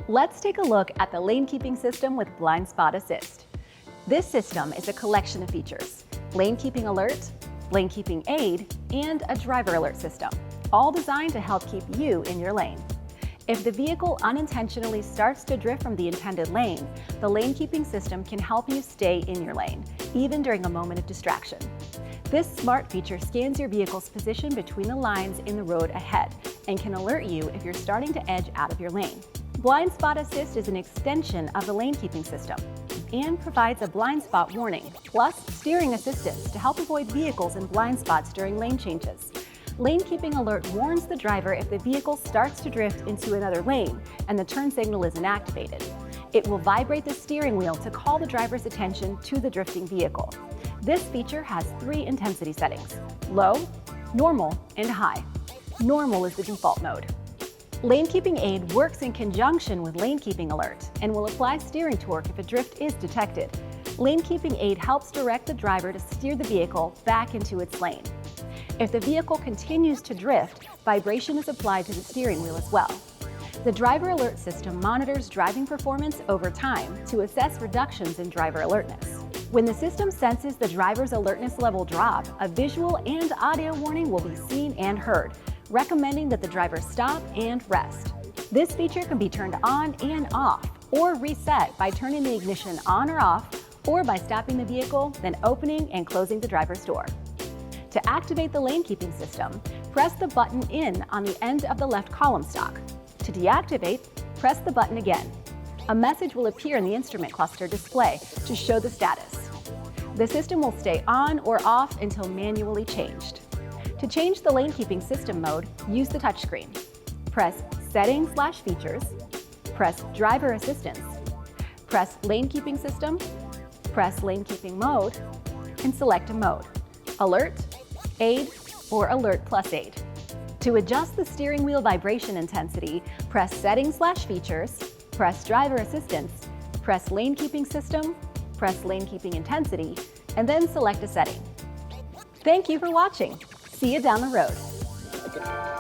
Let's take a look at the lane keeping system with Blind Spot Assist. This system is a collection of features: lane keeping alert, lane keeping aid, and a driver alert system, all designed to help keep you in your lane. If the vehicle unintentionally starts to drift from the intended lane, the lane keeping system can help you stay in your lane, even during a moment of distraction. This smart feature scans your vehicle's position between the lines in the road ahead and can alert you if you're starting to edge out of your lane. Blind Spot Assist is an extension of the lane keeping system and provides a blind spot warning, plus steering assistance to help avoid vehicles in blind spots during lane changes. Lane keeping alert warns the driver if the vehicle starts to drift into another lane and the turn signal isn't activated. It will vibrate the steering wheel to call the driver's attention to the drifting vehicle. This feature has 3 intensity settings: low, normal, and high. Normal is the default mode. Lane keeping aid works in conjunction with lane keeping alert and will apply steering torque if a drift is detected. Lane keeping aid helps direct the driver to steer the vehicle back into its lane. If the vehicle continues to drift, vibration is applied to the steering wheel as well. The driver alert system monitors driving performance over time to assess reductions in driver alertness. When the system senses the driver's alertness level drop, a visual and audio warning will be seen and heard, recommending that the driver stop and rest. This feature can be turned on and off or reset by turning the ignition on or off, or by stopping the vehicle, then opening and closing the driver's door. To activate the lane keeping system, press the button in on the end of the left column stalk. To deactivate, press the button again. A message will appear in the instrument cluster display to show the status. The system will stay on or off until manually changed. To change the lane keeping system mode, use the touchscreen. Press Settings/Features, press Driver Assistance, press Lane Keeping System, press Lane Keeping Mode, and select a mode: Alert, Aid, or Alert plus Aid. To adjust the steering wheel vibration intensity, press Settings/Features, press Driver Assistance, press Lane Keeping System, press Lane Keeping Intensity, and then select a setting. Thank you for watching. See you down the road.